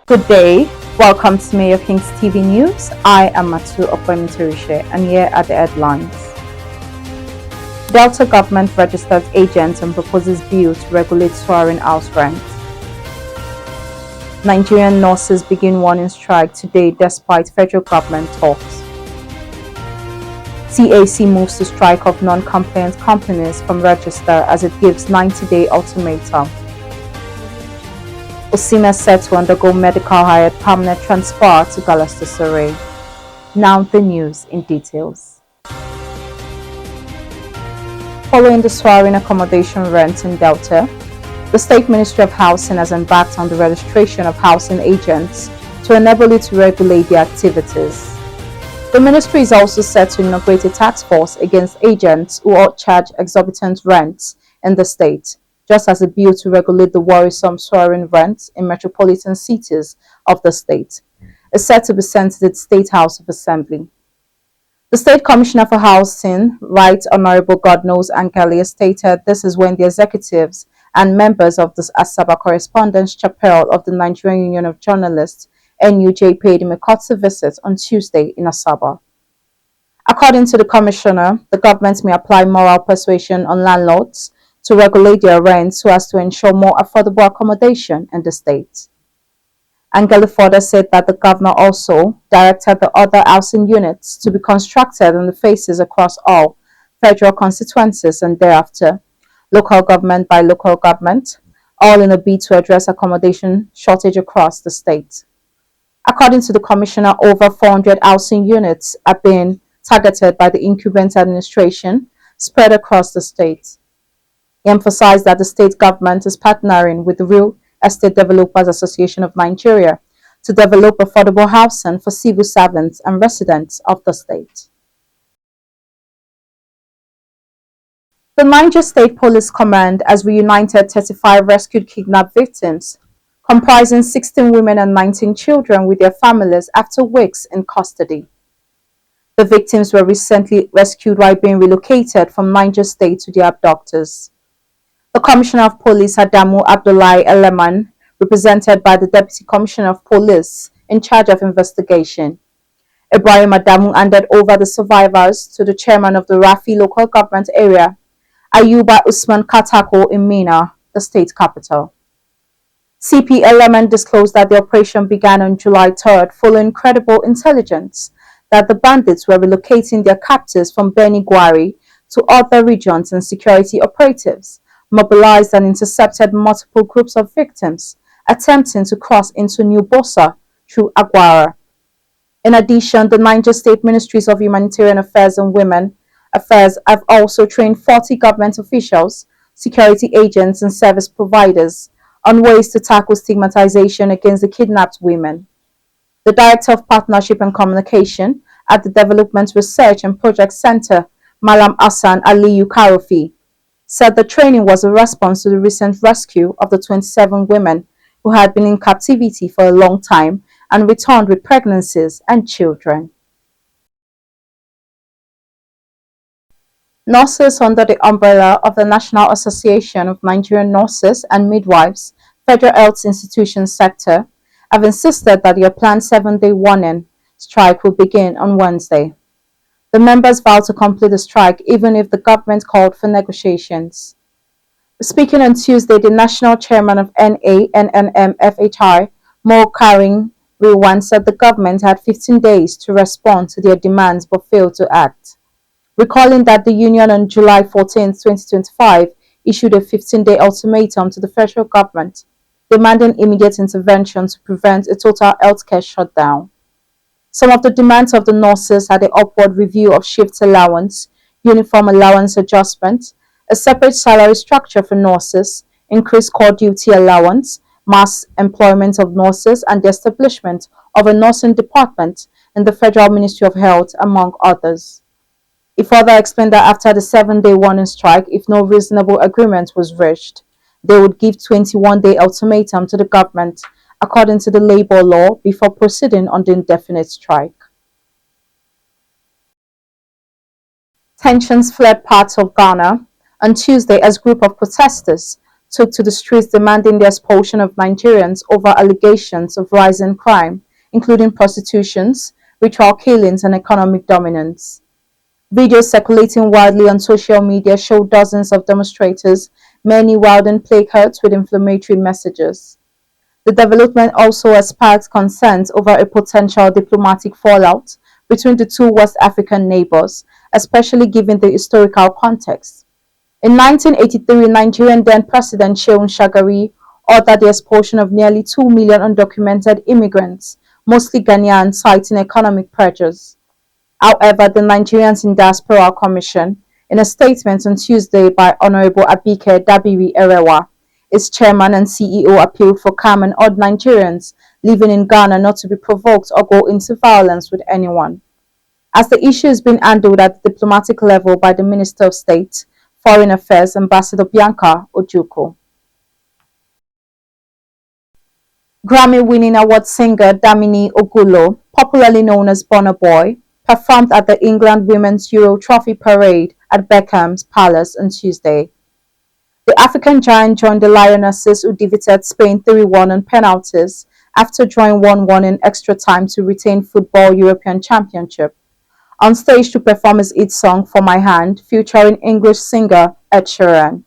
Good day, welcome to Mayor King's TV News. I am Matu Opoimitorishe and here are the headlines. Delta government registers agents and proposes bill to regulate soaring house rent. Nigerian nurses begin warning strike today despite federal government talks. TAC moves to strike of non-compliant companies from register as it gives 90-day ultimatum. Osima set to undergo medical hired permanent transfer to Galatasaray. Now the news in details. Following the soaring accommodation rent in Delta, the State Ministry of Housing has embarked on the registration of housing agents to enable it to regulate their activities. The ministry is also set to inaugurate a task force against agents who outcharge exorbitant rents in the state, just as a bill to regulate the worrisome soaring rents in metropolitan cities of the state is set to be sent to the State House of Assembly. The State Commissioner for Housing, Right Honorable Godnose Angalia, stated this is when the executives and members of the Asaba Correspondence Chapel of the Nigerian Union of Journalists, NUJ, paid him a courtesy visit on Tuesday in Asaba. According to the Commissioner, the government may apply moral persuasion on landlords to regulate their rents so as to ensure more affordable accommodation in the state. Angeli further said that the governor also directed the other housing units to be constructed in the phases across all federal constituencies and thereafter, local government by local government, all in a bid to address accommodation shortage across the state. According to the Commissioner, over 400 housing units are being targeted by the incumbent administration spread across the state. He emphasized that the state government is partnering with the Real Estate Developers Association of Nigeria to develop affordable housing for civil servants and residents of the state. The Niger State Police Command has reunited 35 rescued kidnapped victims, comprising 16 women and 19 children with their families after weeks in custody. The victims were recently rescued while being relocated from Niger State to their abductors. The Commissioner of Police, Adamu Abdullahi Eleman, represented by the Deputy Commissioner of Police in charge of investigation, Ibrahim Adamu, handed over the survivors to the chairman of the Rafi local government area, Ayuba Usman Katako, in Mina, the state capital. CP Eleman disclosed that the operation began on July 3rd following credible intelligence that the bandits were relocating their captors from Beni Gwari to other regions, and security operatives mobilized and intercepted multiple groups of victims attempting to cross into New Bossa through Aguara. In addition, the Niger State Ministries of Humanitarian Affairs and Women Affairs have also trained 40 government officials, security agents, and service providers on ways to tackle stigmatization against the kidnapped women. The Director of Partnership and Communication at the Development Research and Project Center, Malam Hassan Aliyu Karofi, said the training was a response to the recent rescue of the 27 women who had been in captivity for a long time and returned with pregnancies and children. Nurses under the umbrella of the National Association of Nigerian Nurses and Midwives, Federal Health Institution sector, have insisted that their planned 7-day warning strike will begin on Wednesday. The members vowed to complete the strike even if the government called for negotiations. Speaking on Tuesday, the national chairman of NANNM-FHR, Mo Karing Rewan, said the government had 15 days to respond to their demands but failed to act, recalling that the union on July 14, 2025, issued a 15-day ultimatum to the federal government, demanding immediate intervention to prevent a total healthcare shutdown. Some of the demands of the nurses are the upward review of shift allowance, uniform allowance adjustment, a separate salary structure for nurses, increased core duty allowance, mass employment of nurses, and the establishment of a nursing department in the Federal Ministry of Health, among others. He further explained that after the 7-day warning strike, if no reasonable agreement was reached, they would give 21-day ultimatum to the government according to the labor law before proceeding on the indefinite strike. Tensions fled parts of Ghana on Tuesday as a group of protesters took to the streets demanding the expulsion of Nigerians over allegations of rising crime, including prostitutions, ritual killings, and economic dominance. Videos circulating widely on social media show dozens of demonstrators, many wielding placards with inflammatory messages. The development also has sparked concerns over a potential diplomatic fallout between the two West African neighbors, especially given the historical context. In 1983, Nigerian then President Shehu Shagari ordered the expulsion of nearly 2 million undocumented immigrants, mostly Ghanaians, citing economic pressures. However, the Nigerians in Diaspora Commission, in a statement on Tuesday by Honorable Abike Dabiri Erewa, its chairman and CEO, appealed for calm and urged Nigerians living in Ghana not to be provoked or go into violence with anyone. As the issue is being handled at the diplomatic level by the Minister of State, Foreign Affairs, Ambassador Bianca Ojukwu. Grammy-winning award singer Damini Ogulo, popularly known as Burna Boy, performed at the England Women's Euro Trophy Parade at Beckham's Palace on Tuesday. The African giant joined the Lionesses, who defeated Spain 3-1 on penalties after drawing 1-1 in extra time to retain Football European Championship. On stage to perform his hit song For My Hand, featuring English singer Ed Sheeran.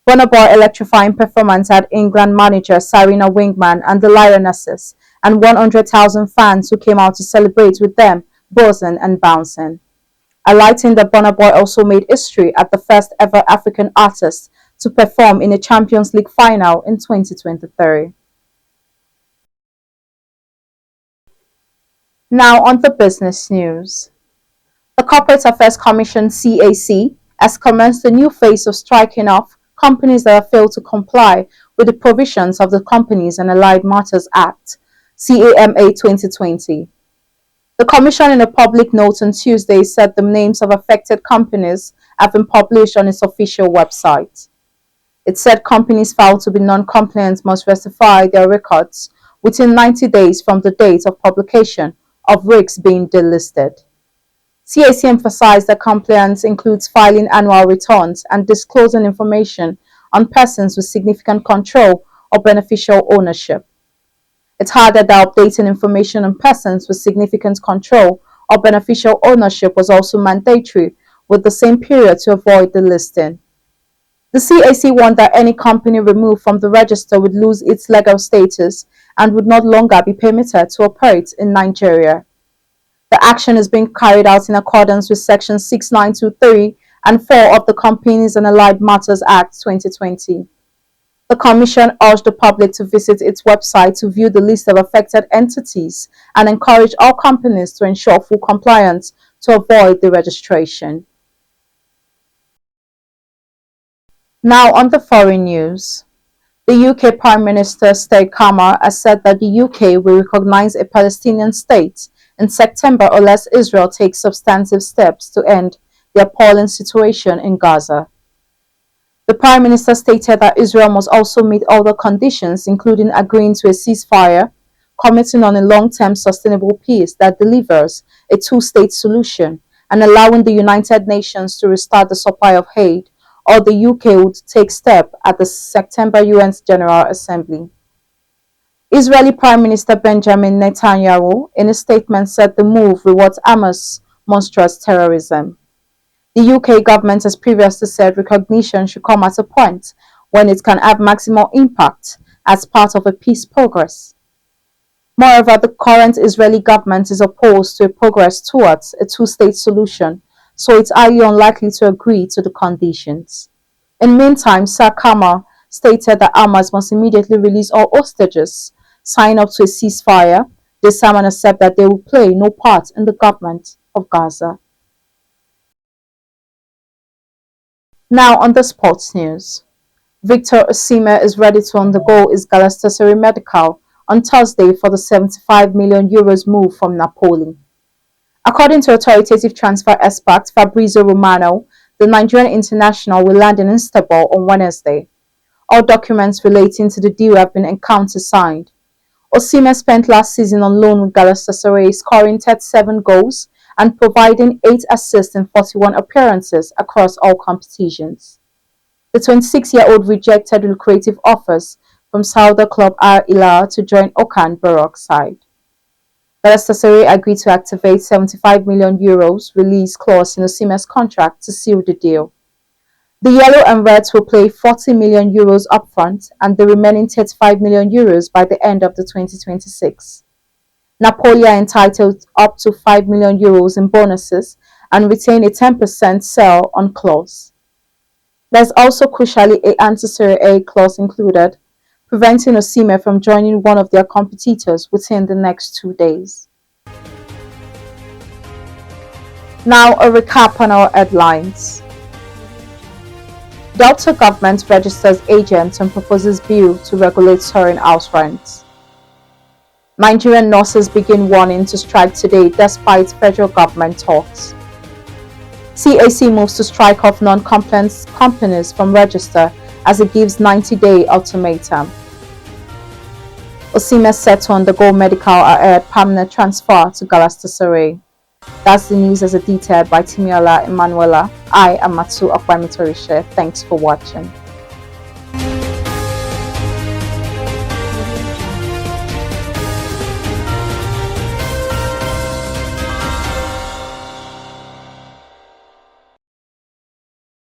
Burna Boy electrifying performance had England manager Sarina Wiegman and the Lionesses, and 100,000 fans who came out to celebrate with them, buzzing and bouncing. Highlighting that Burna Boy also made history as the first ever African artist to perform in a Champions League final in 2023. Now on the business news. The Corporate Affairs Commission (CAC) has commenced a new phase of striking off companies that have failed to comply with the provisions of the Companies and Allied Matters Act (CAMA 2020). The Commission, in a public note on Tuesday, said the names of affected companies have been published on its official website. It said companies found to be non-compliant must rectify their records within 90 days from the date of publication of RICs being delisted. CAC emphasized that compliance includes filing annual returns and disclosing information on persons with significant control or beneficial ownership. It added that updating information on persons with significant control or beneficial ownership was also mandatory with the same period to avoid delisting. The CAC warned that any company removed from the register would lose its legal status and would not longer be permitted to operate in Nigeria. The action is being carried out in accordance with Section 6923 and 4 of the Companies and Allied Matters Act 2020. The Commission urged the public to visit its website to view the list of affected entities and encourage all companies to ensure full compliance to avoid deregistration. Now on the foreign news. The UK Prime Minister Keir Starmer has said that the UK will recognize a Palestinian state in September unless Israel takes substantive steps to end the appalling situation in Gaza. The Prime Minister stated that Israel must also meet all the conditions, including agreeing to a ceasefire, committing on a long-term sustainable peace that delivers a two-state solution, and allowing the United Nations to restart the supply of aid, or the UK would take steps at the September UN General Assembly. Israeli Prime Minister Benjamin Netanyahu, in a statement, said the move rewards Hamas' monstrous terrorism. The UK government has previously said recognition should come at a point when it can have maximum impact as part of a peace progress. Moreover, the current Israeli government is opposed to a progress towards a two-state solution, so it's highly unlikely to agree to the conditions. In the meantime, Sir Starmer stated that Hamas must immediately release all hostages, sign up to a ceasefire, disarm and accept that they will play no part in the government of Gaza. Now on the sports news. Victor Osimhen is ready to undergo his Galatasaray medical on Thursday for the €75 million move from Napoli. According to authoritative transfer expert Fabrizio Romano, the Nigerian international will land in Istanbul on Wednesday. All documents relating to the deal have been countersigned. Osimhen spent last season on loan with Galatasaray, scoring 37 goals and providing 8 assists in 41 appearances across all competitions. The 26-year-old rejected lucrative offers from Saudi club Al Hilal to join Okan Baroque side. Galatasaray agreed to activate €75 million release clause in Osimhen's contract to seal the deal. The Yellow and Reds will pay €40 million upfront and the remaining €35 million by the end of the 2026. Napoli are entitled up to €5 million in bonuses and retain a 10% sell-on clause. There's also crucially a anti-Serie A clause included, preventing Osimhen from joining one of their competitors within the next 2 days. Now a recap on our headlines. Delta government registers agents and proposes bill to regulate soaring house rents. Nigerian nurses begin warning to strike today despite federal government talks. CAC moves to strike off non-compliant companies from register as it gives 90-day ultimatum. Osimhen set to undergo medical ahead permanent transfer to Galatasaray. That's the news as a detailed by Timiola Emanuela. I am Matsu Okwamitorishe. Thanks for watching.